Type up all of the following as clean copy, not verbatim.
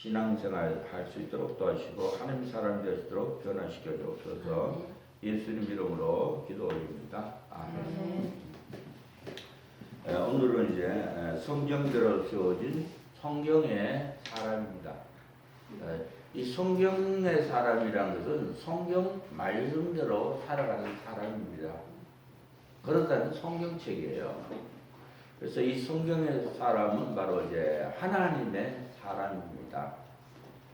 신앙생활 할 수 있도록 도와주시고 하나님 사람이 될 수 있도록 변화시켜 주옵소서. 예수님 이름으로 기도 올립니다. 아멘. 오늘은 이제 성경대로 세워진 성경의 사람입니다. 이 성경의 사람이라는 것은 성경 말씀대로 살아가는 사람입니다. 그렇다는 성경책이에요. 그래서 이 성경의 사람은 바로 이제 하나님의 사람입니다.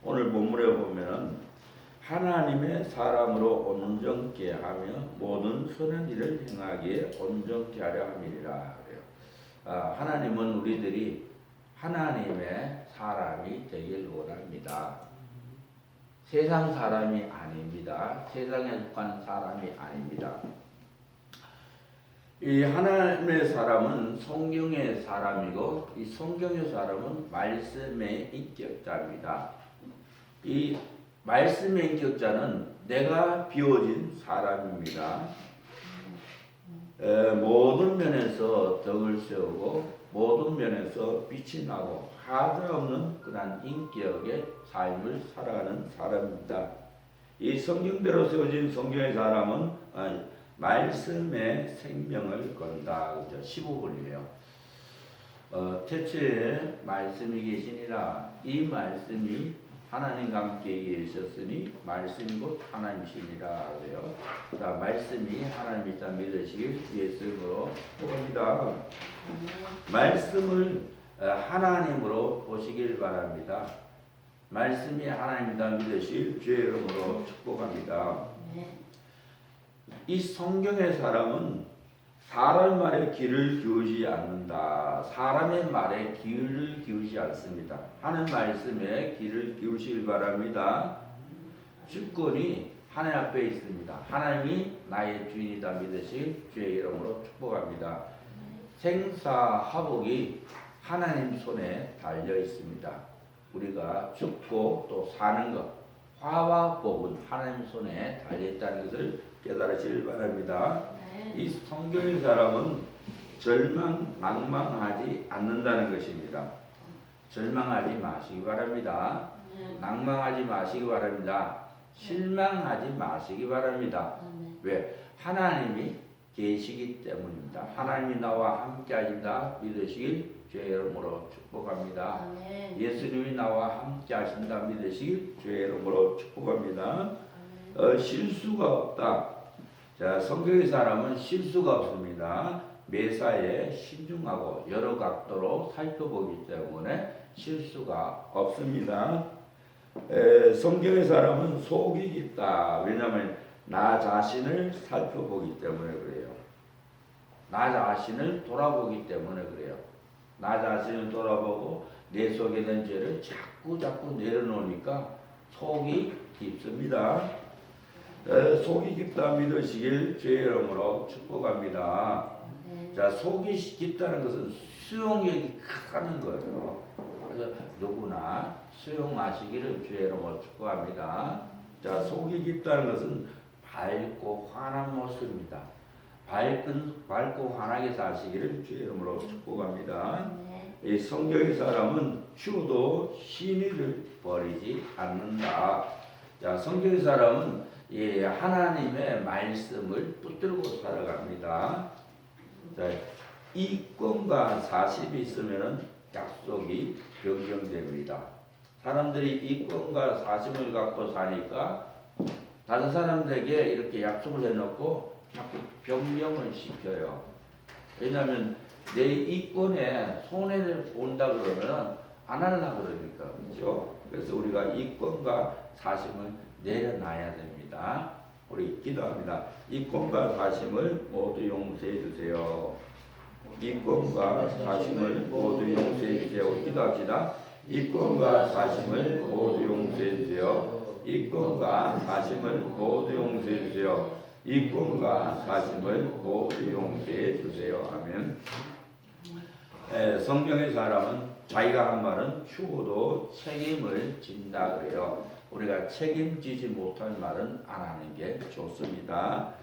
오늘 본문에 보면은 하나님의 사람으로 온전케 하며 모든 선한 일을 행하기에 온전케 하려 함이니라 그래요. 하나님은 우리들이 하나님의 사람이 되길 원합니다. 세상 사람이 아닙니다. 세상에 속한 사람이 아닙니다. 이 하나님의 사람은 성경의 사람이고 이 성경의 사람은 말씀의 인격자입니다. 이 말씀의 인격자는 내가 비워진 사람입니다. 모든 면에서 덕을 세우고 모든 면에서 빛이 나고 하자 없는 그런 인격의 삶을 살아가는 사람입니다. 이 성경대로 세워진 성경의 사람은 말씀에 생명을 건다. 그죠? 15분이에요. 태초에 말씀이 계시니라. 이 말씀이 하나님과 함께 계셨으니 말씀이 곧 하나님이시니라. 그래요. 자, 말씀이 하나님이다 믿으시길 예수님으로 축복합니다. 말씀을 하나님으로 보시길 바랍니다. 말씀이 하나님이다 믿으실 주의 이름으로 축복합니다. 이 성경의 사람은 사람 말에 귀를 기울이지 않는다. 사람의 말에 귀를 기울이지 않습니다. 하는 말씀에 귀를 기울이시길 바랍니다. 주권이 하나님 앞에 있습니다. 하나님이 나의 주인이다 믿으실 주의 이름으로 축복합니다. 생사화복이 하나님 손에 달려 있습니다. 우리가 죽고 또 사는 것, 화와 복은 하나님 손에 달려 있다는 것을 깨달으시길 바랍니다. 이 성경의 사람은 낭망하지 않는다는 것입니다. 절망하지 마시기 바랍니다. 낭망하지 마시기 바랍니다. 실망하지 마시기 바랍니다. 왜? 하나님이 계시기 때문입니다. 하나님이 나와 함께 하신다 믿으시길 주의 이름으로 축복합니다. 예수님이 나와 함께 하신다 믿으시길 주의 이름으로 축복합니다. 실수가 없다. 자, 성경의 사람은 실수가 없습니다. 매사에 신중하고 여러 각도로 살펴보기 때문에 실수가 없습니다. 성경의 사람은 속이 깊다. 왜냐하면 나 자신을 살펴보기 때문에 그래요. 나 자신을 돌아보기 때문에 그래요. 나 자신을 돌아보고 내 속에 있는 죄를 자꾸 내려놓으니까 속이 깊습니다. 속이 깊다 믿으시길 주의 이름으로 축복합니다. 자, 속이 깊다는 것은 수용력이 크다는 거예요. 그래서 누구나 수용하시기를 주의 이름으로 축복합니다. 자, 속이 깊다는 것은 밝고 환한 모습입니다. 밝고 환하게 사시기를 주의 이름으로 축복합니다. 이 성경의 사람은 추워도 신의를 버리지 않는다. 자, 성경의 사람은 하나님의 말씀을 붙들고 살아갑니다. 자, 이권과 사십이 있으면 약속이 변경됩니다. 사람들이 이권과 사십을 갖고 사니까 다른 사람들에게 이렇게 약속을 해놓고 자꾸 변경을 시켜요. 왜냐하면 내 이권에 손해를 본다 그러면 안 하려고 그러니까. 그렇죠? 그래서 우리가 이권과 사심을 내려놔야 됩니다. 우리 기도합니다. 이권과 사심을 모두 용서해 주세요. 이권과 사심을 모두 용서해 주세요. 기도합시다. 이권과 사심을 모두 용서해 주세요. 이권과 사심을 모두 용서해 주세요. 이권과 사심을 모두 용서해 주세요. 아멘. 성경의 사람은 자기가 한 말은 추구도 책임을 진다 그래요. 우리가 책임지지 못할 말은 안 하는 게 좋습니다.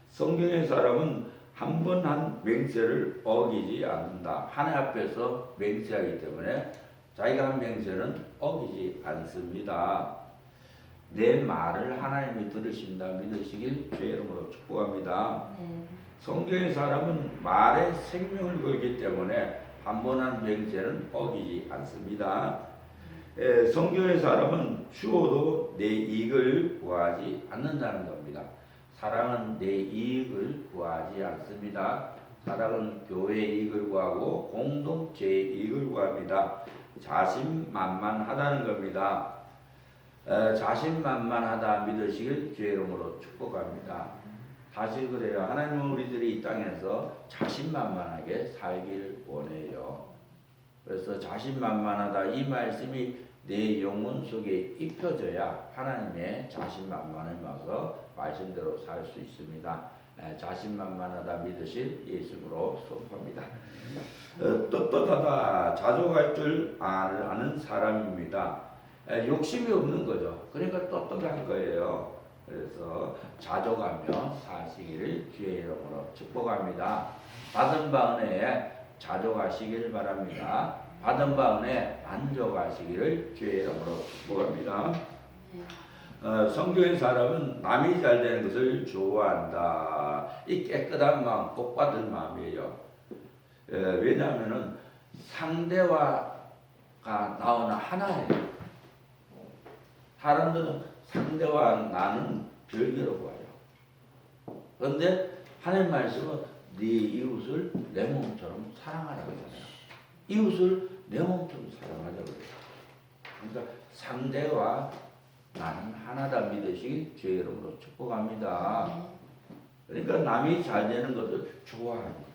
성경의 사람은 한 번 한 맹세를 어기지 않는다. 하나님 앞에서 맹세하기 때문에 자기가 한 맹세는 어기지 않습니다. 내 말을 하나님이 들으신다 믿으시길 주의 이름으로 축복합니다. 성경의 사람은 말에 생명을 걸기 때문에 한 번 한 맹세는 어기지 않습니다. 성경의 사람은 죽어도 내 이익을 구하지 않는다는 겁니다. 사랑은 내 이익을 구하지 않습니다. 사랑은 교회의 이익을 구하고 공동체의 이익을 구합니다. 자신만만하다는 겁니다. 자신만만하다 믿으시길 주의 이름으로 축복합니다. 사실 그래요. 하나님은 우리들이 이 땅에서 자신만만하게 살길 원해요. 그래서 자신만만하다 이 말씀이 내 영혼 속에 입혀져야 하나님의 자신만만을 막어 말씀대로 살 수 있습니다. 자신만만하다 믿으실 예수님으로 선포합니다. 떳떳하다 자족할 줄 아는 사람입니다. 욕심이 없는 거죠. 그러니까 떳떳한 거예요. 그래서 자족하며 사시기를 주의 이름으로 축복합니다. 받은 바 은혜에 자족하시길 바랍니다. 받은 바 은혜에 만족하시기를 주의 이름으로 축복합니다. 성경의 사람은 남이 잘 되는 것을 좋아한다. 이 깨끗한 마음, 복 받은 마음이에요. 왜냐하면 상대와가 나오는 하나예요. 사람들은 상대와 나는 별개로 봐요. 그런데 하나님 말씀은 네 이웃을 내 몸처럼 사랑하라고 하잖아요. 이웃을 내 몸처럼 사랑하자고 해요. 그러니까 상대와 나는 하나다 믿으시기 주의 이름으로 축복합니다. 그러니까 남이 잘 되는 것을 좋아하는 거예요.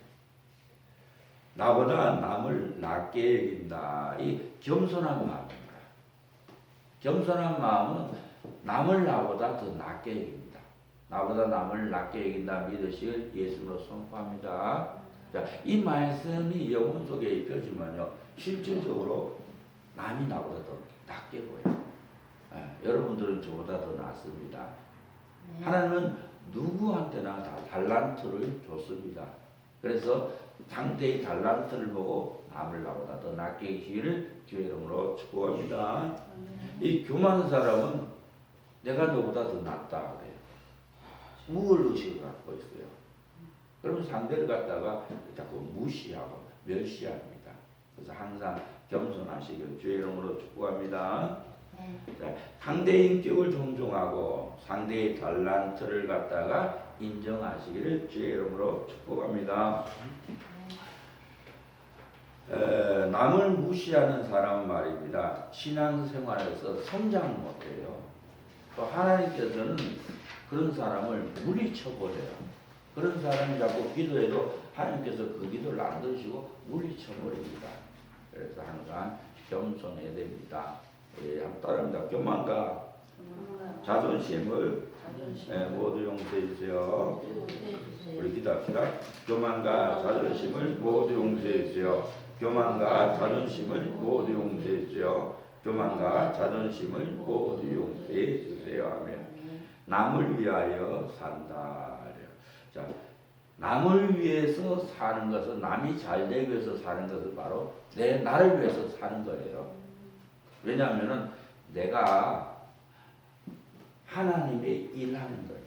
나보다 남을 낮게 여긴다. 이 겸손한 마음입니다. 겸손한 마음은 남을 나보다 더 낮게 여깁니다. 나보다 남을 낮게 여긴다 믿으실 예수로 선포합니다. 자, 이 말씀이 영혼 속에 입혀지면요, 실질적으로 남이 나보다 더 낮게 보여요. 여러분들은 저보다 더 낫습니다. 하나님은 누구한테나 다 달란트를 줬습니다. 그래서 상대의 달란트를 보고 남을 나보다 더 낫게 계시기를 주의 이름으로 축복합니다. 이 교만한 사람은 내가 너보다 더 낫다 그래요. 우월의식을 갖고 있어요. 그러면 상대를 갖다가 자꾸 무시하고 멸시합니다. 그래서 항상 겸손하시길 주의 이름으로 축복합니다. 자, 상대의 인격을 존중하고 상대의 달란트를 갖다가 인정하시기를 주의 이름으로 축복합니다. 남을 무시하는 사람 말입니다. 신앙생활에서 성장 못해요. 또 하나님께서는 그런 사람을 물리쳐버려요. 그런 사람이 자꾸 기도해도 하나님께서 그 기도를 안 들으시고 물리쳐버립니다. 그래서 항상 겸손해야 됩니다. 한번 따라합니다. 교만과 자존심을 모두 용서해 주세요. 우리 기도합시다. 교만과 자존심을 모두 용서해 주세요. 교만과 자존심을 모두 용서해 주세요. 교만과 자존심을 모두 용서해 주세요. 아멘. 남을 위하여 산다. 자, 남을 위해서 사는 것은, 남이 잘 되기 위해서 사는 것은 바로 나를 위해서 사는 거예요. 왜냐하면 내가 하나님의 일하는 거예요.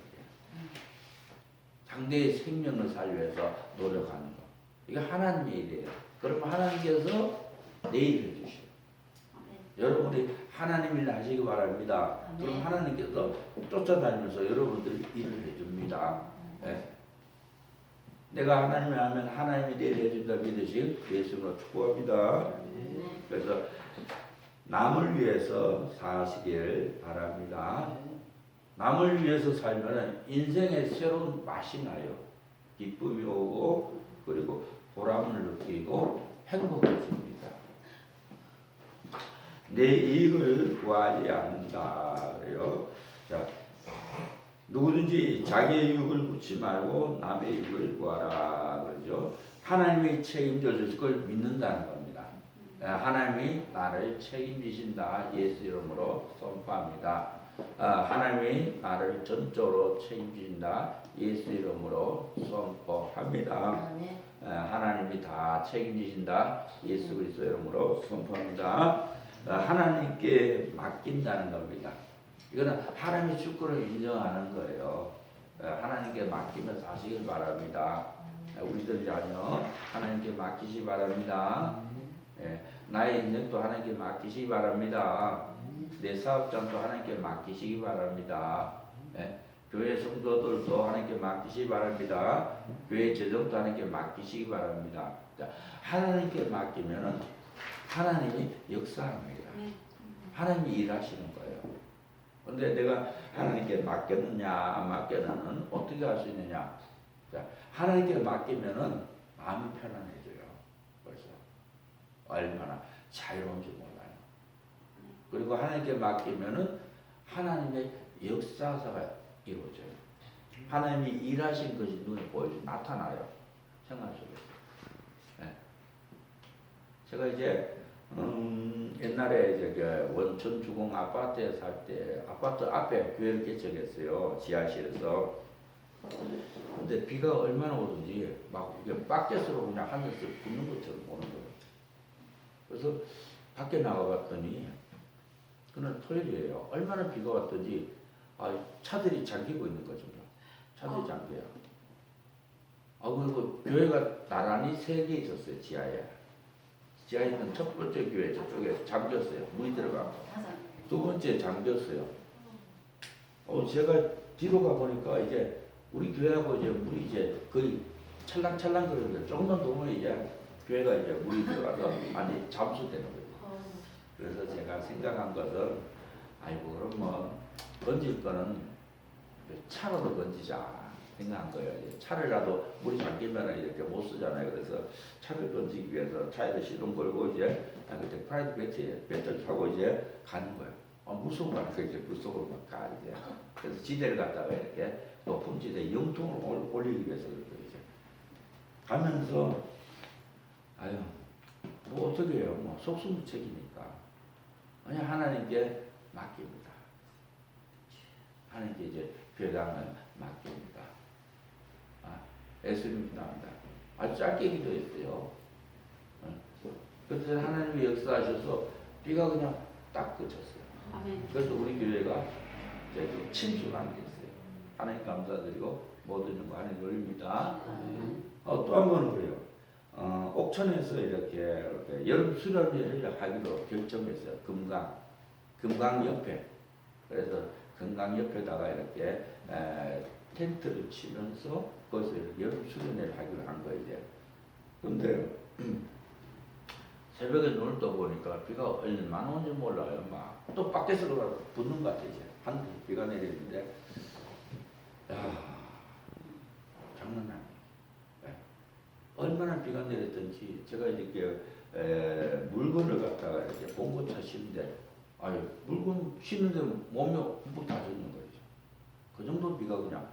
상대의 생명을 살기 위해서 노력하는 거. 이게 하나님의 일이에요. 그러면 하나님께서 내 일을 해주셔요. 여러분이 하나님 일 하시기 바랍니다. 그럼 하나님께서 쫓아다니면서 여러분들 일을 해줍니다. 네. 내가 하나님을 하면 하나님이 내 일을 해준다 믿으실 예수로 축복합니다. 그래서 남을 위해서 사시길 바랍니다. 남을 위해서 살면 인생에 새로운 맛이 나요. 기쁨이 오고 그리고 보람을 느끼고 행복해집니다. 내 이익을 구하지 않는다. 그래요. 자, 누구든지 자기의 이익을 묻지 말고 남의 이익을 구하라. 그러죠. 하나님이 책임져 주실 걸 믿는다는 겁니다. 하나님이 나를 책임지신다. 예수 이름으로 선포합니다. 하나님이 나를 전적으로 책임지신다. 예수 이름으로 선포합니다. 하나님이 다 책임지신다. 예수 그리스도 이름으로 선포합니다. 하나님께 맡긴다는 겁니다. 이거는 하나님의 주권을 인정하는 거예요. 하나님께 맡기며 사시길 바랍니다. 우리들 자녀 하나님께 맡기시 바랍니다. 나의 인생도 하나님께 맡기시기 바랍니다. 내 사업장도 하나님께 맡기시기 바랍니다. 교회 성도들도 하나님께 맡기시기 바랍니다. 교회 재정도 하나님께 맡기시기 바랍니다. 하나님께 맡기면은 하나님이 역사합니다. 하나님이 일하시는 거예요. 근데 내가 하나님께 맡겼느냐 안 맡겼느냐는 어떻게 할 수 있느냐? 하나님께 맡기면은 마음이 편안해져요. 벌써 얼마나 자유로운지 몰라요. 그리고 하나님께 맡기면은 하나님의 역사가 이루어져요. 하나님이 일하신 것이 눈에 보여져 나타나요. 생활 속에서. 제가 이제 옛날에 이제 원천 주공 아파트에 살 때 아파트 앞에 교회를 개척했어요. 지하실에서. 근데 비가 얼마나 오든지 막 이게 밖에서 그냥 하늘에서 붓는 것처럼 오는 거예요. 그래서 밖에 나가봤더니 그날 토요일이에요. 얼마나 비가 왔든지 차들이 잠기고 있는 거죠. 차들이 잠겨요. 그리고 교회가 나란히 3개 있었어요. 지하에 있는 첫 번째 교회 저쪽에 잠겼어요. 물이 들어가고. 두 번째 잠겼어요. 제가 뒤로 가보니까 이제 우리 교회하고 이제 물이 이제 거의 찰랑찰랑 그러는데 조금만 더 오면 이제 교회가 이제 물이 들어가서 많이 잠수되는 거예요. 그래서 제가 생각한 것은 그럼 뭐 던질 거는 차로도 던지자 생각한 거예요. 차를라도 물이 잠기면 이렇게 못 쓰잖아요. 그래서 차를 던지기 위해서 차에서 시동 걸고 이제 그때 프라이드 배터리 타고 이제 가는 거예요. 무서운 거니까 이제 물속으로 막 가 이제. 그래서 지대를 갖다가 이렇게 높은 지대 영통을 올리기 위해서 이제 가면서 뭐 어떻게 해요? 뭐 속수무책이니까 그냥 하나님께 맡깁니다. 하나님께 이제 교회당을 맡깁니다. 예수님 나옵니다. 아주 짧게 기도했어요. 그때 하나님이 역사하셔서 비가 그냥 딱 그쳤어요. 그래서 우리 교회가 이제 침수라는 게 있어요. 하나님 감사드리고 모든 영광 하나님 올립니다. 또 한 번은 그래요. 옥천에서 이렇게 여름 수련회를 하기로 결정했어요. 금강 옆에. 그래서 금강 옆에다가 이렇게 텐트를 치면서 거기서 여름 수련회를 하기로 한 거예요. 이제. 근데 새벽에 눈을 떠보니까 비가 얼마나 온지 몰라요. 막 또 밖에서 붙는 것 같아요. 이제 한국 비가 내리는데 장난 아니에요. 얼마나 비가 내렸던지 제가 이렇게 물건을 갖다가 이렇게 봉고차 싣는데 물건 싣는데 몸이 흠뻑 다 젖는 거죠. 그 정도 비가 그냥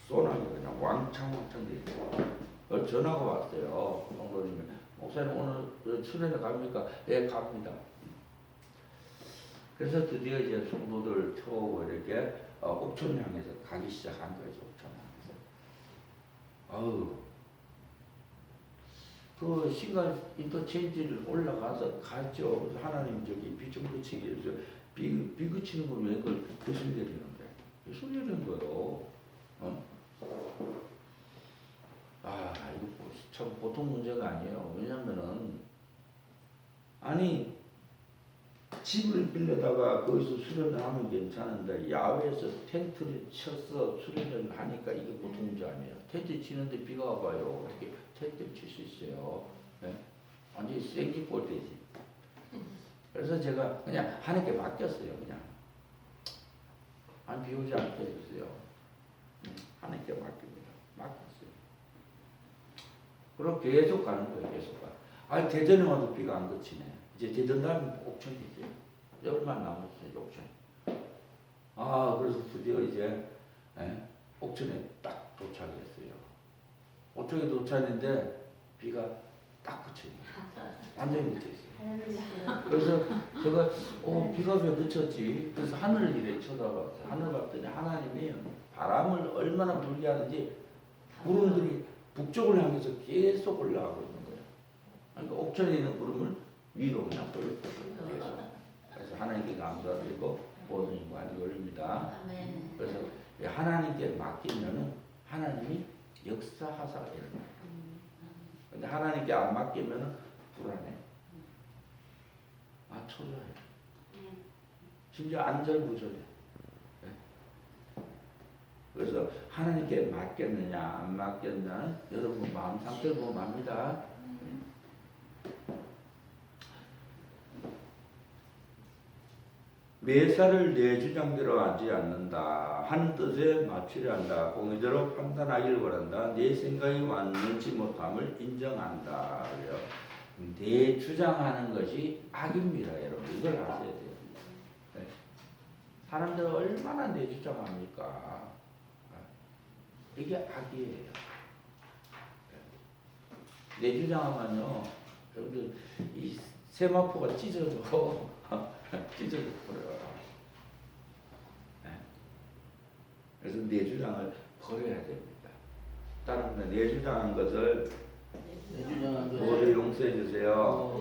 쏘나게 그냥 왕창 돼 있어요. 전화가 왔어요. 성도님이 목사님 오늘 수련회 갑니까? 네 갑니다. 그래서 드디어 이제 성도들 태우고 이렇게 옥천 향해서 가기 시작한 거죠. 옥천 향해서. 그 신간 인터체인지를 올라가서 갔죠. 그래서 하나님 저기 비 좀 그치게 해서 비 그치는 걸 왜 그걸 교수님 내리는데 교수님 내리는 거요. 이거 참 보통 문제가 아니에요. 왜냐면은 집을 빌려다가 거기서 수련을 하면 괜찮은데 야외에서 텐트를 쳐서 수련을 하니까 이게 보통 문제 아니에요. 텐트 치는데 비가 와봐요. 어떻게 텐트를 칠 수 있어요? 네? 완전히 생기볼 때지. 그래서 제가 그냥 하나님께 맡겼어요. 그냥 비 오지 않게 해주세요. 하나님께 맡깁니다. 맡겼어요. 그럼 계속 가는 거예요. 계속 가. 대전에 와도 비가 안 그치네. 이제 대전 다음에 옥천이지. 얼마 남았어요. 옥천. 그래서 드디어 이제 옥천에 딱 도착했어요. 옥천에 도착했는데 비가 딱 그쳐요. 완전히 그쳤어요. 그래서 제가 비가 왜 그쳤지? 그래서 하늘을 이렇게 쳐다봤어요. 하늘 봤더니 하나님이 바람을 얼마나 불게 하는지 구름들이 북쪽을 향해서 계속 올라가고 있는 거예요. 그러니까 옥천에 있는 구름을 위로 그냥 돌렸어요. 하나님께 감사드리고 모든 영광이 돌립니다. 아멘. 그래서 하나님께 맡기면은 하나님이 역사하사가 일어나요. 근데 하나님께 안 맡기면은 불안해. 초조해. 심지어 안절부절해. 그래서 하나님께 맡겼느냐 안 맡겼느냐는 여러분 마음 상태를 보면 압니다. 매사를 내 주장대로 하지 않는다. 한 뜻에 맞추려 한다. 공의대로 판단하기를 원한다. 내 생각이 완전치 못함을 인정한다. 내 주장하는 것이 악입니다. 여러분 이걸 아셔야 돼요. 네. 사람들은 얼마나 내 주장합니까? 이게 악이에요. 내 주장하면요, 여러분들 이 세마포가 찢어져 버려요. 그래서 내 주장을 버려야 됩니다. 다른 분 내 주장한 것을 모두 용서해 주세요.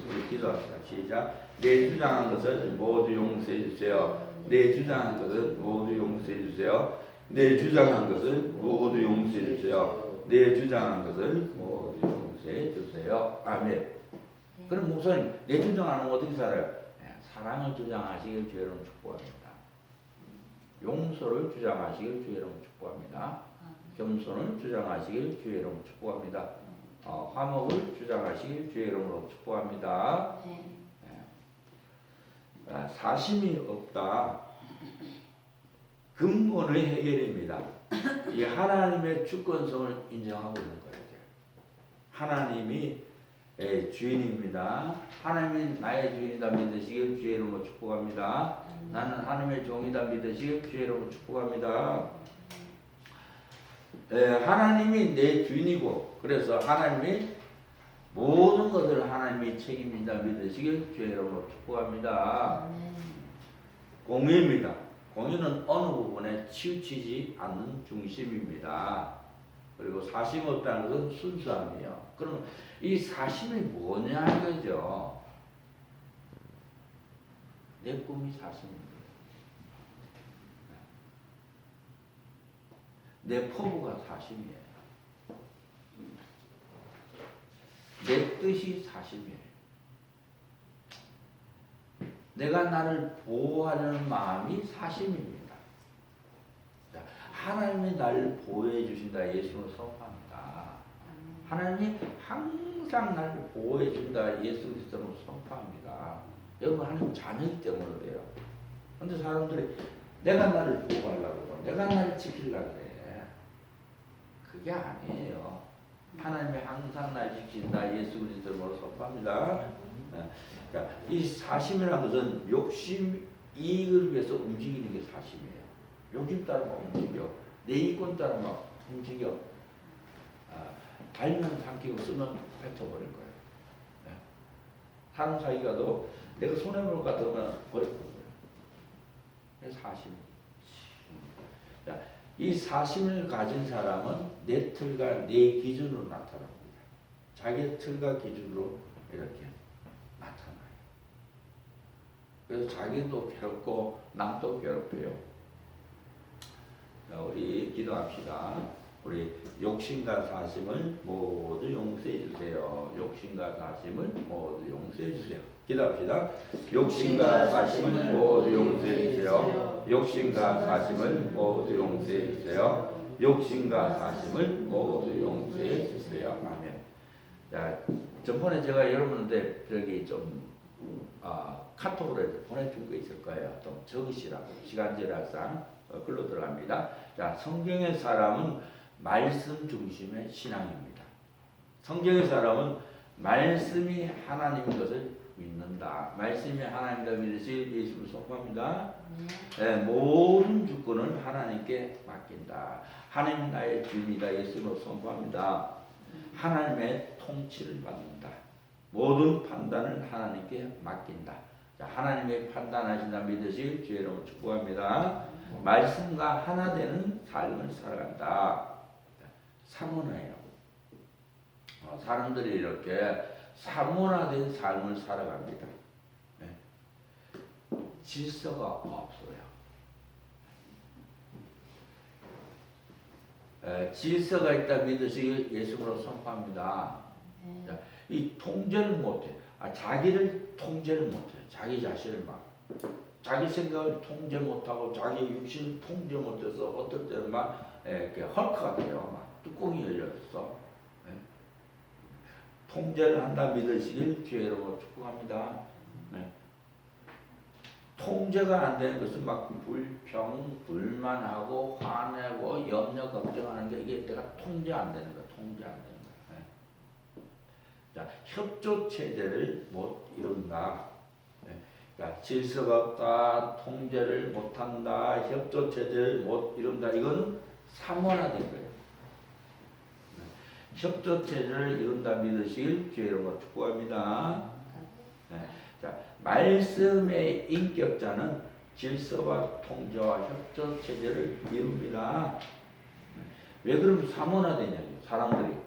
우리 기도합시다. 시작. 내 주장한 것을 모두 용서해 주세요. 내 주장한 것을 모두 용서해 주세요. 내 주장한 것을 모두 용서해 주세요. 내 주장한 것을 모두 용서해 주세요. 아멘. 그럼 목사님, 내 주장하는 거 어떻게 살아요? 사랑을 주장하시길 주의 이름으로 축복합니다. 용서를 주장하시길 주의 이름으로 축복합니다. 겸손을 주장하시길 주의 이름으로 축복합니다. 화목을 주장하시길 주의 이름으로 축복합니다. 사심이 없다. 근본의 해결입니다. 이 하나님의 주권성을 인정하고 있는 거예요. 하나님이 주인입니다. 하나님이 나의 주인이다 믿으시길 주의 이름으로 축복합니다. 나는 하나님의 종이다 믿으시길 주의 이름으로 축복합니다. 하나님이 내 주인이고 그래서 하나님이 모든 것을 하나님이 책임진다 믿으시길 주의 이름으로 축복합니다. 공의입니다. 공의는 어느 부분에 치우치지 않는 중심입니다. 그리고 사심 없다는 것은 순수함이에요. 그럼 이 사심이 뭐냐 이거죠. 내 꿈이 사심입니다. 내 포부가 사심이에요. 내 뜻이 사심이에요. 내가 나를 보호하려는 마음이 사심입니다. 하나님이 나를 보호해 주신다. 예수를 선포합니다. 하나님이 항상 나를 보호해 준다. 예수 그리스도로 선포합니다. 여러분 하나님 자녀이기 때문에 그래요. 그런데 사람들이 내가 나를 보호하려고 내가 나를 지키려고 그래. 그게 아니에요. 하나님이 항상 나를 지킨다. 예수 그리스도로 선포합니다. 이 사심이라는 것은 욕심, 이익을 위해서 움직이는 게 사심이에요. 욕심 따라 막 움직여. 내 이권 따라 막 움직여. 달면 삼키고 쓰면 뱉어버릴 거예요. 사람 사이가도 내가 손해볼 것 같으면 버려버려요. 사심. 이 사심을 가진 사람은 내 틀과 내 기준으로 나타납니다. 자기 틀과 기준으로 이렇게 나타나요. 그래서 자기도 괴롭고 남도 괴롭혀요. 자, 우리 기도합시다. 우리 욕심과 사심을 모두 용서해 주세요. 욕심과 사심을 모두 용서해 주세요. 기도합시다. 욕심과 사심을 모두 용서해 주세요. 욕심과 사심을 모두 용서해 주세요. 욕심과 사심을 모두 용서해 주세요. 아멘. 자, 전번에 제가 여러분한테 저기 좀 카톡으로 보내준 거 있을 거예요. 좀 적으시라고 시간 절약상 글로 들어갑니다. 자, 성경의 사람은 말씀 중심의 신앙입니다. 성경의 사람은 말씀이 하나님인 것을 믿는다. 말씀이 하나님이다 믿으시 예수를 선포합니다. 모든 주권을 하나님께 맡긴다. 하나님 나의 주인이다. 예수로 선포합니다. 하나님의 통치를 받는다. 모든 판단을 하나님께 맡긴다. 자, 하나님의 판단하신다 믿으시 주의 이름으로 축복합니다. 말씀과 하나 되는 삶을 살아간다. 사문화예요. 사람들이 이렇게 사문화된 삶을 살아갑니다. 질서가 없어요. 질서가 있다 믿으시길 예수로 선포합니다. 자, 이 통제를 못해. 자기를 통제를 못해. 자기 자신을 막 자기 생각을 통제 못하고 자기 육신을 통제 못해서 어떨 때는 막 이렇게 헐크가 돼요. 막 뚜껑이 열렸어. 통제를 한다 믿으시길 주의로 축복합니다. 통제가 안 되는 것은 막 불평, 불만하고 화내고 염려, 걱정하는 게 이게 내가 통제 안 되는 거야. 통제 안 되는 거야. 자, 협조 체제를 못 이룬다. 그러니까 질서가 없다, 통제를 못한다, 협조 체제를 못 이룬다. 이건 사문화된 거예요. 협조 체제를 이룬다 믿으실 주의로 축복합니다. 자, 말씀의 인격자는 질서와 통제와 협조 체제를 이룹니다. 왜 그럼 사문화되냐고요. 사람들이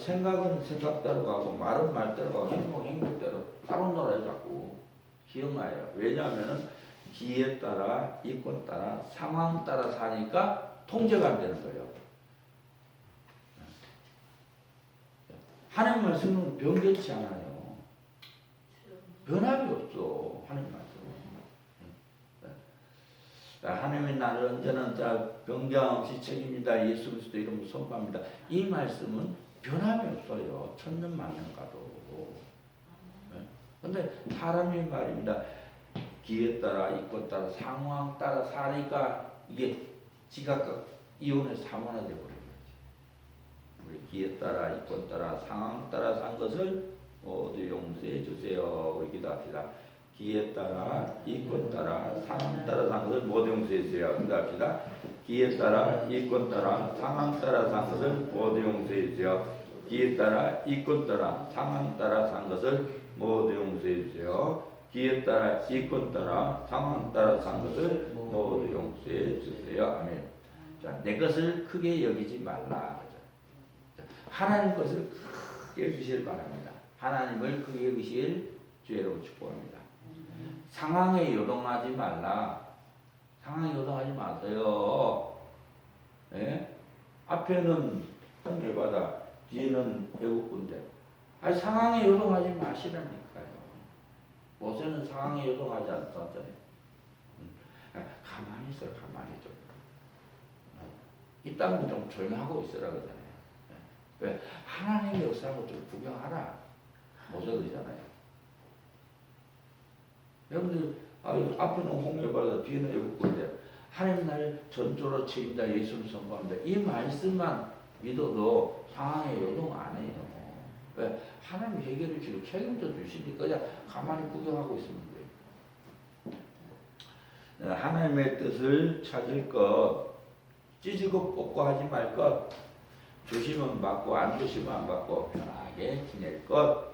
생각은 생각대로 가고 말은 말대로 가고 행동은 행동대로 따로 놀아요. 자꾸 기억나요. 왜냐하면 기에 따라 이권 따라 상황 따라 사니까 통제가 안 되는 거예요. 하나님 말씀은 변개치 않아요. 변함이 없어. 하나님 말씀은. 하나님의 나를 언제나 변경 없이 책임이다. 예수 그리스도 이름으로 선포합니다. 이 말씀은 변함이 없어요. 천년 만년 가도. 근데 사람의 말입니다. 기에 따라 이권 따라 상황 따라 사니까 이게 지각각 이혼의 사문화되어 버려요. 우리 기에 따라 이권 따라 상황 따라 산 것을 모두 용서해 주세요. 우리 기도합시다. 기에 따라 이권 따라 상황 따라 산 것을 모두 용서해 주세요. 기도합시다. 기에 따라 이권 따라 상황 따라 산 것을 모두 용서해 주세요. 기에 따라 이권 따라 상황 따라 산 것을 모두 용서해 주세요. 기에 따라 이권 따라 상황 따라 산 것을 모두 용서해 주세요. 아멘. 자, 내 것을 크게 여기지 말라. 하나님 것을 크게 여기시길 바랍니다. 하나님을 크게 여기실 주의로 축복합니다. 상황에 요동하지 말라. 상황에 요동하지 마세요. 예? 앞에는 홍해바다, 뒤에는 애국군대. 상황에 요동하지 마시라니까요. 모세는 상황에 요동하지 않았잖아요. 가만히 있어, 가만히 좀. 이 땅은 좀 조용하고 있으라 그러잖아요. 왜? 하나님의 역사하고 좀 구경하라. 모세가 그러잖아요. 여러분들, 앞에는 홍해바다, 뒤에는 애국군대. 하나님 나를 전조로 책임다 예수를 선포합니다. 이 말씀만 믿어도 상황에 요동 안 해요. 왜? 하나님 해결을 지금 책임져 주시니까 그냥 가만히 구경하고 있으면 돼요. 하나님의 뜻을 찾을 것, 찢고 뽑고 하지 말 것, 주시면 받고 안 주시면 안 받고 편하게 지낼 것.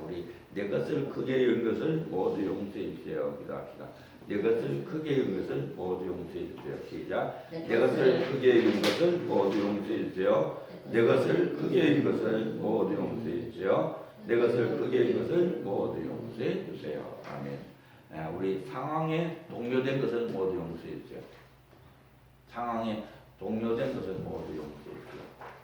우리 내 것을 크게 연 것을 모두 용서해 주세요. 기도합시다. 내 것을 크게 연 것을 모두 용서해 주세요. 시작. 내 것을 크게 연 것을 모두 용서해 주세요. 내 것을 크게 연 것을 모두 용서해 주세요. 내 것을 크게 연 것을 모두 용서해 주세요. 아멘. 우리 상황에 동요된 것을 모두 용서해 주세요. 상황에 동요된 것을 모두 용서해 주세요.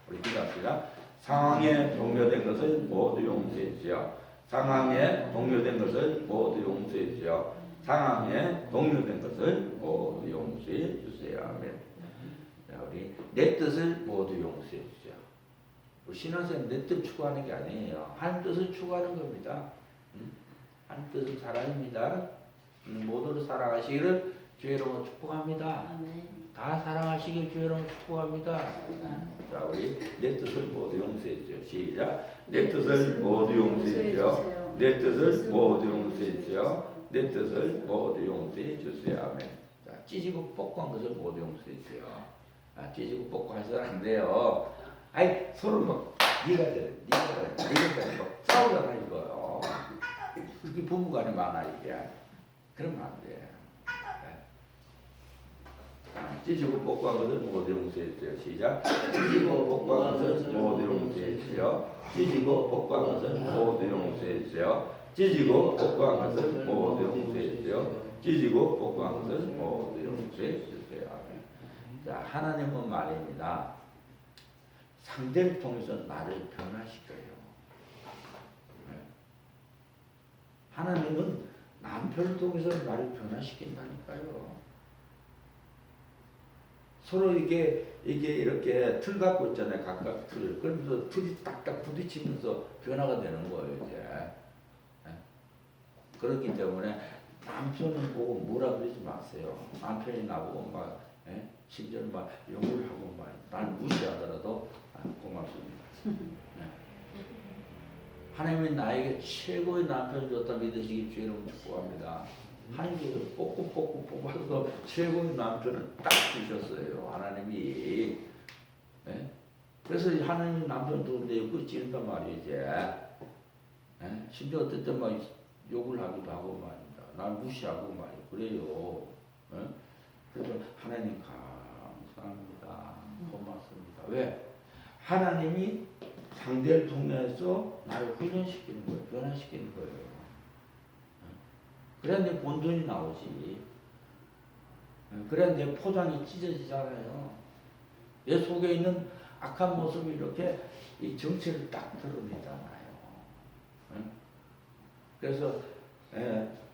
우리 기도합시다. 상황에 동요된 것을 모두 용서해 주세요. 상황에 동요된 것을 모두 용서해 주세요. 상황에 동요된 것을 모두 용서해 주세요. 아멘. 자, 우리 내 뜻을 모두 용서해 주세요. 우리 신앙생활 내 뜻 추구하는 게 아니에요. 한 뜻을 추구하는 겁니다. 한 뜻은 사랑입니다. 모두를 사랑하시기를 주의 이름으로 축복합니다. 다 사랑하시길 주의 이름으로 축복합니다. 자, 우리 내 뜻을 모두 용서해 주세요. 시작. 내 뜻을 모두 용서해 주세요. 내 뜻을 모두 용서해 주세요. 내 뜻을 모두 용서해 주세요. 아멘. 자, 찢고 뽑고한 것을 모두 용서해 주세요. 찢고 뽑고 해서는 안 돼요. 서로 막 네가 돼, 네가 돼, 막 싸우잖아 이거요. 그게 부부간에 많아 이게. 그러면 안 돼. 찢고 뽑고한 것을 모두 용서해 주세요. 시작. 찢고 뽑고한 것을 모두 용서해 주세요. 찢고 뽑고한 것을 모두 용서해 주세요. 찢고 뽀뽀한 것을 모두 용서해 주세요. 찢고 뽀뽀한 것을 모두 용서해 주세요. 아멘. 자, 하나님은 말입니다. 상대를 통해서 나를 변화시켜요. 하나님은 남편을 통해서 나를 변화시킨다니까요. 서로 이게 이렇게 틀 갖고 있잖아요. 각각 틀. 그러면서 틀이 딱딱 부딪히면서 변화가 되는 거예요, 이제. 그렇기 때문에 남편을 보고 뭐라 그러지 마세요. 남편이 나보고 막, 심지어 막 욕을 하고 막, 날 무시하더라도 고맙습니다. 하나님이 나에게 최고의 남편을 줬다 믿으시기 주의를 축복합니다. 하나님께서 뽑고 뽑아서 최고의 남편을 딱 주셨어요. 하나님이. 네? 그래서 하나님 남편 두는데 그 찌른단 말이지. 네? 심지어 어떨 때 막 욕을 하기도 하고 말입니다. 날 무시하고 말이에요. 그래요. 네? 그래서 하나님 감사합니다. 고맙습니다. 왜? 하나님이 상대를 통해서 나를 훈련시키는 거예요. 변화시키는 거예요. 그래야 내 본전이 나오지. 그래야 내 포장이 찢어지잖아요. 내 속에 있는 악한 모습이 이렇게 이 정체를 딱 드러내잖아요. 그래서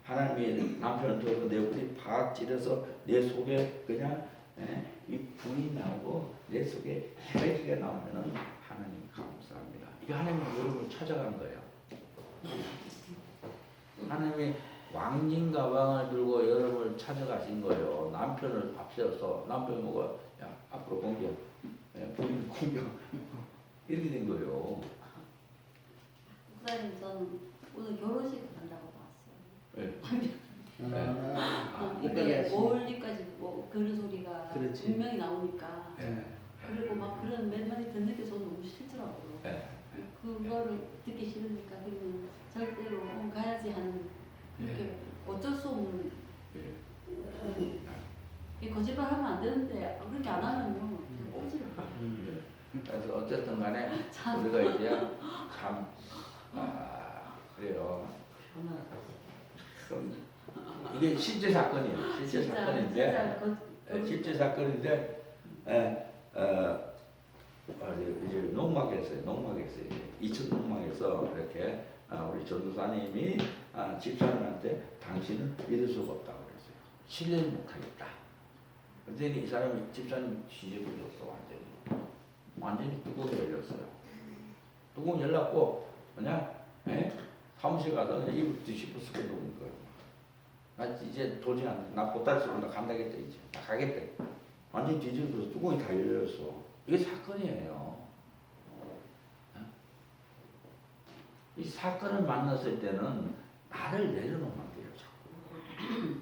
하나님이 남편을 통해서 내 불이 팍 찌려서 내 속에 그냥 이 불이 나오고 내 속에 혈기가 나오면은 하나님 감사합니다. 이게 하나님이 여러분을 찾아간 거예요. 하나님이 왕진 가방을 들고 여러분을 찾아가신 거예요. 남편을 앞세워서 남편이 뭐가 야 앞으로 공격, 부인 공격 이렇게 된 거예요. 목사님 저는 오늘 결혼식 간다고 봤어요. 이게 멀리까지 뭐 그런 소리가 그렇지. 분명히 나오니까 그리고 막 그런 몇 마디 듣는 게 저는 너무 싫더라고요. 그거를 듣기 싫으니까 그러면 절대로 가야지 하는 그렇게 어쩔 수 없는 이 거짓말하면 안 되는데 그렇게 안 하면요 오지를. 그래서 어쨌든 간에 우리가 이제 참 그래요. 이게 실제 사건이에요. 실제 사건인데 실제 사건인데 이제 농막에서요. 이천 농막에서 이렇게 우리 전도사님이 집사님한테 당신은 믿을 수가 없다고 그랬어요. 신뢰를 못하겠다. 그랬더니 이 사람이 집사님 뒤집어졌어. 완전히 뚜껑이 열렸어요. 뚜껑 열렸고 그냥 사무실 가서 그냥 입을 뒤집어 쓰고 놓은 거예요. 나 이제 도저히 안 돼. 나 보따리 쓰고 나 간다겠다 이제. 나 가겠다. 완전히 뒤집어서 뚜껑이 다 열렸어. 이게 사건이에요. 이 사건을 만났을 때는 나를 내려놓으면 안 돼요. 자꾸.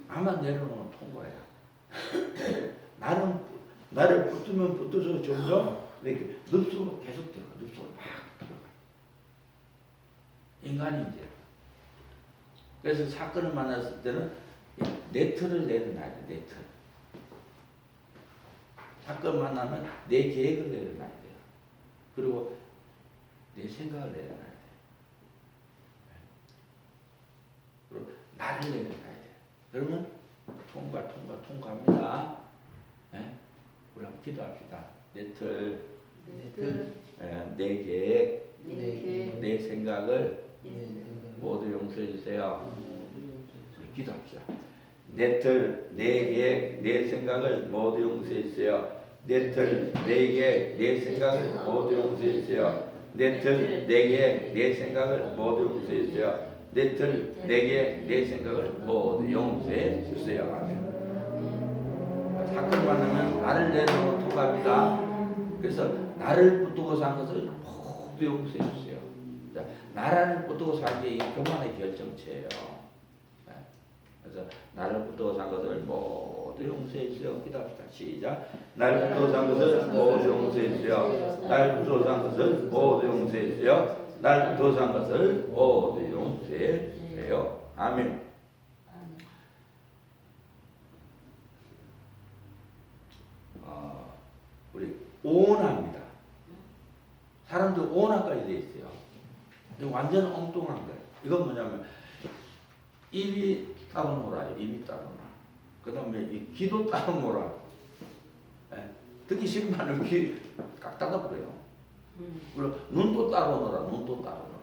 나만 내려놓으면 통과야. 나를 붙으면 붙어서 점점 이렇게 늪속으로 계속 들어가. 늪속으로 막 들어가. 인간이 이제. 그래서 사건을 만났을 때는 네트를 내려놔야 돼. 네트. 사건 만나면 내 계획을 내려놔야 돼요. 그리고 내 생각을 내려놔야 돼요. 그리고 나를 내려놔야 돼요. 그러면 통과합니다. 우리 한번 기도합시다. 내 계획, 내 생각을 모두 용서해 주세요. 기도합시다. 내 계획, 내 생각을 모두 용서해 주세요. 내 계획, 내 생각을 모두 용서해 주세요. 내 계획, 내 생각을 모두 용서해 주세요. 내 계획, 내 생각을 모두 용서해 주세요. 아멘. 사건 만나면 나를 내려놓고 통과합니다. 그래서 나를 붙들고 산 것을 모두 용서해 주세요. 자, 나를 붙들고 산 게 교만의 결정체예요. 그래서 나를 붙들고 산 것을 모두 용서해 주세요. 기도합시다. 시작. 나를 붙들고 산 것을 모두 용서해 주세요. 나를 붙들고 산 것을 모두 용서해 주세요. 나를 붙들고 산 것을 모두 용서해 주세요. 아멘. 우리 오온합니다. 사람들 오온화까지 돼 있어요. 완전 엉뚱한 거예요. 이건 뭐냐면 입이 따로 놀아요. 입이 따로 놀아. 그 다음에 이 귀도 따로 놀아. 예? 듣기 싫으면 귀깍 닫아버려요. 그리고 눈도 따로 놀아. 눈도 따로 놀아.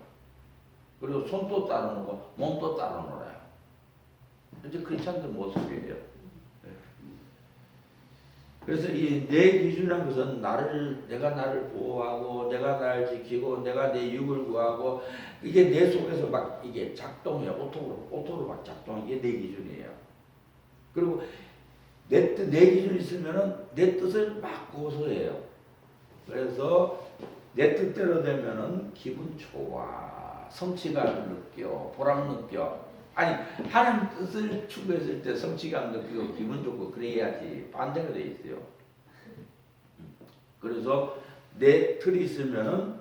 그리고 손도 따로 놀고 몸도 따로 놀아요. 이제 크리스찬들 모습이에요. 예. 그래서 이 내 기준이라는 것은 내가 나를 보호하고, 내가 나를 지키고, 내가 내 육을 구하고, 이게 내 속에서 막 이게 작동해요. 오토로 막 작동. 이게 내 기준이에요. 그리고 내 기준이 있으면은 내 뜻을 막 고소해요. 그래서 내 뜻대로 되면은 기분 좋아. 성취감 느껴. 보람 느껴. 아니, 하나님 뜻을 추구했을 때 성취감 느끼고 기분 좋고 그래야지. 반대가 돼 있어요. 그래서 내 틀이 있으면은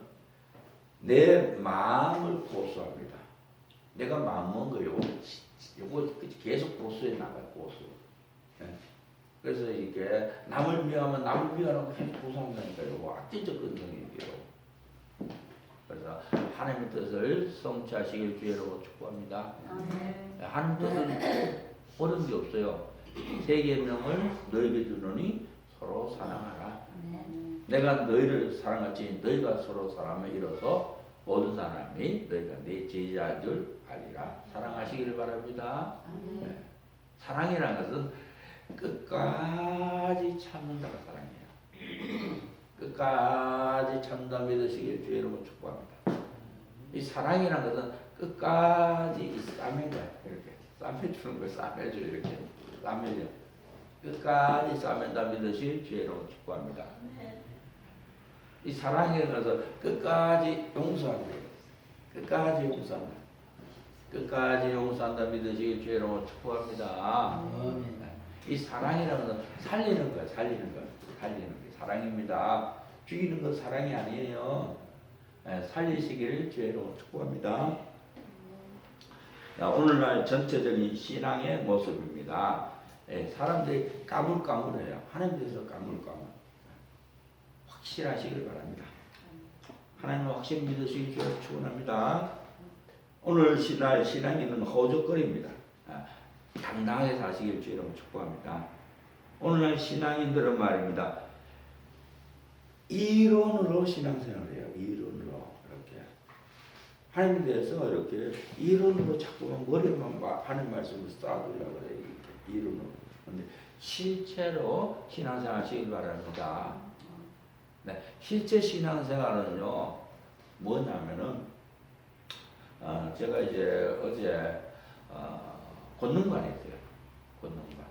내 마음을 고수합니다. 내가 마음 먹은 거 요거 계속 고수해 나가요. 고수. 예. 그래서 이렇게 남을 미워하면 남을 미워하는 계속 고수한다니까요. 요거 악질적 근성이에요. 그래서 하나님의 뜻을 성취하시길 주의로 축복합니다. 하나님 뜻은 어려운 게 없어요. 세 계명을 너에게 주노니 서로 사랑하라. 내가 너희를 사랑하지 너희가 서로 사랑하며 이뤄서 모든 사람이 너희가 내 제자인 줄 알리라. 사랑하시기를 바랍니다. 네. 사랑이라는 것은 끝까지 참는다가 사랑이에요. 끝까지 참다 믿으시길 주의 이름으로 축복합니다. 이 사랑이라는 것은 끝까지 싸매가 이렇게 싸매주는 걸 싸매줘 이렇게 싸매줘. 끝까지 싸맨다 믿으시길 주의 이름으로 축복합니다. 이 사랑이라는 것은 끝까지 용서한다. 끝까지 용서한다. 끝까지 용서한다 믿으시길 주의 이름으로 축복합니다. 이 사랑이라는 것은 살리는 거야. 살리는 거. 살리는 게 사랑입니다. 죽이는 건 사랑이 아니에요. 살리시기를 주의 이름으로 축복합니다. 오늘날 전체적인 신앙의 모습입니다. 사람들이 까물까물해요. 하나님께서 까물까물. 확실하시길 바랍니다. 하나님 확신 믿으시길 주여 축원합니다. 오늘 신앙인은 허우적거립니다. 당당하게 사시길 주여 축복합니다. 오늘날 신앙인들은 말입니다. 이론으로 신앙생활을 해요. 이론으로 이렇게 하나님에 대해서 이렇게 이론으로 자꾸만 머리만 하는 말씀을 쌓아두려고 그래요. 이론으로. 근데 실제로 신앙생활 하시길 바랍니다. 네, 실제 신앙생활은요 뭐냐면은 제가 이제 어제 권능관에 있어요. 권능관.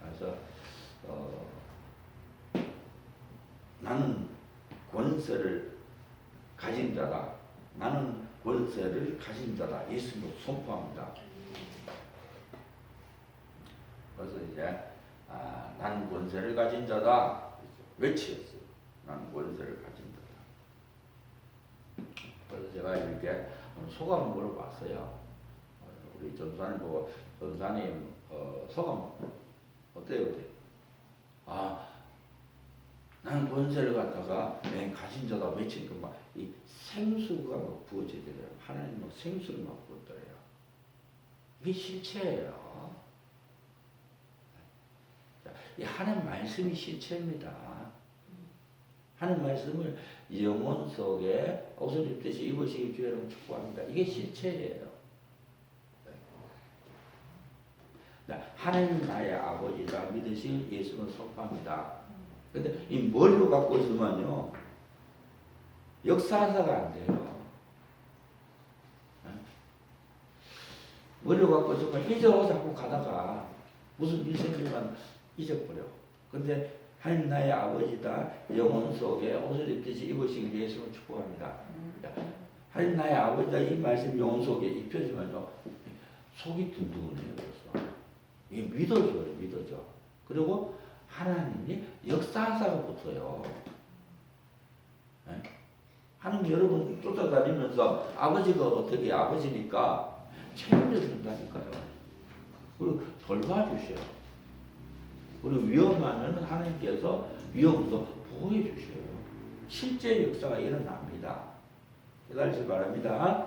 그래서 나는 권세를 가진 자다. 나는 권세를 가진 자다. 예수님을 선포합니다. 그래서 이제 나는 권세를 가진 자다. 외치었어요. 나는 권세를 가진 자다. 그래서 제가 이렇게 소감을 물어봤어요. 우리 전사님 보고 전사님 소감 어때요? 나는 권세를 갖다가 가진 자다 외치니까 막 이 생수가 막 부어지더래요. 하나님 막 생수를 막 부었더래요. 이게 실체예요. 이 하나님 말씀이 실체입니다. 하나님 말씀을 영혼 속에 옷을 입듯이 입으시길 주여는 축복합니다. 이게 실체예요. 하나님 나의 아버지다 믿으실 예수는 선포합니다. 근데 이 머리로 갖고 있으면요 역사사가 안 돼요. 머리로 갖고 있으면 잊어 자꾸 가다가 무슨 일 생기면 잊어버려. 근데 하나님 나의 아버지다 영혼 속에 옷을 입듯이 입으시길 예수는 축복합니다. 하나님 나의 아버지다 이 말씀 영혼 속에 입혀지면요 속이 든든해요. 그래서 이게 믿어져요. 믿어져. 그리고 하나님이 역사사가 붙어요. 네? 하나님 여러분 쫓아다니면서 아버지가 어떻게 아버지니까 책임져 준다니까요. 그리고 돌봐주셔요. 그리고 위험하면 하나님께서 위험도 보호해 주셔요. 실제 역사가 일어납니다. 기다리시기 바랍니다.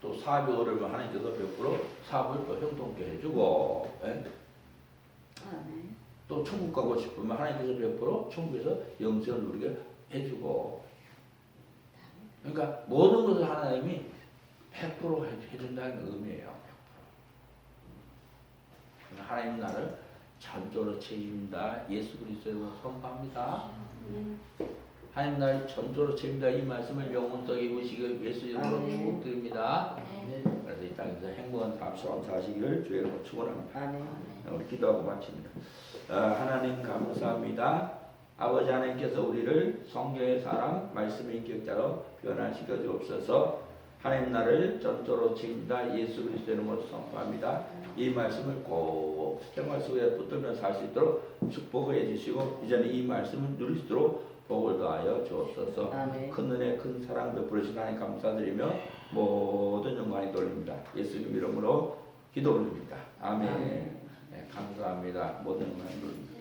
또 사업이 어려우면 하나님께서 100% 사업을 또 형통케 해주고, 예? 아멘. 또 천국 가고 싶으면 하나님께서 100% 천국에서 영생을 누리게 해주고, 그러니까 모든 것을 하나님이 100% 해준다는 의미예요. 100%. 하나님 나를 전적으로 책임진다. 예수 그리스도로 선포합니다. 하나님 나를 전적으로 책임진다. 이 말씀을 영혼속에 보시기 예수 이름으로 축복드립니다. 그래서 이 땅에서 행복한 삶 사시기를 주의 이름으로 축원합니다. 우리 기도하고 마칩니다. 하나님 감사합니다. 아버지 하나님께서 우리를 성경의 사람, 말씀의 인격자로 변화시켜 주옵소서. 하나님 나를 전적으로 책임다 예수 그리스도의 이름으로 선포합니다. 이 말씀을 꼭 생활 속에 붙들며 살 수 있도록 축복해 주시고 이제는 이 말씀을 누릴 수 있도록 복을 더하여 주옵소서. 큰 은혜 큰 사랑 베풀으신 하나님 감사드리며 모든 영광이 돌립니다. 예수님 이름으로 기도 올립니다. 아멘. 네, 감사합니다. 모든 영광이 돌립니다.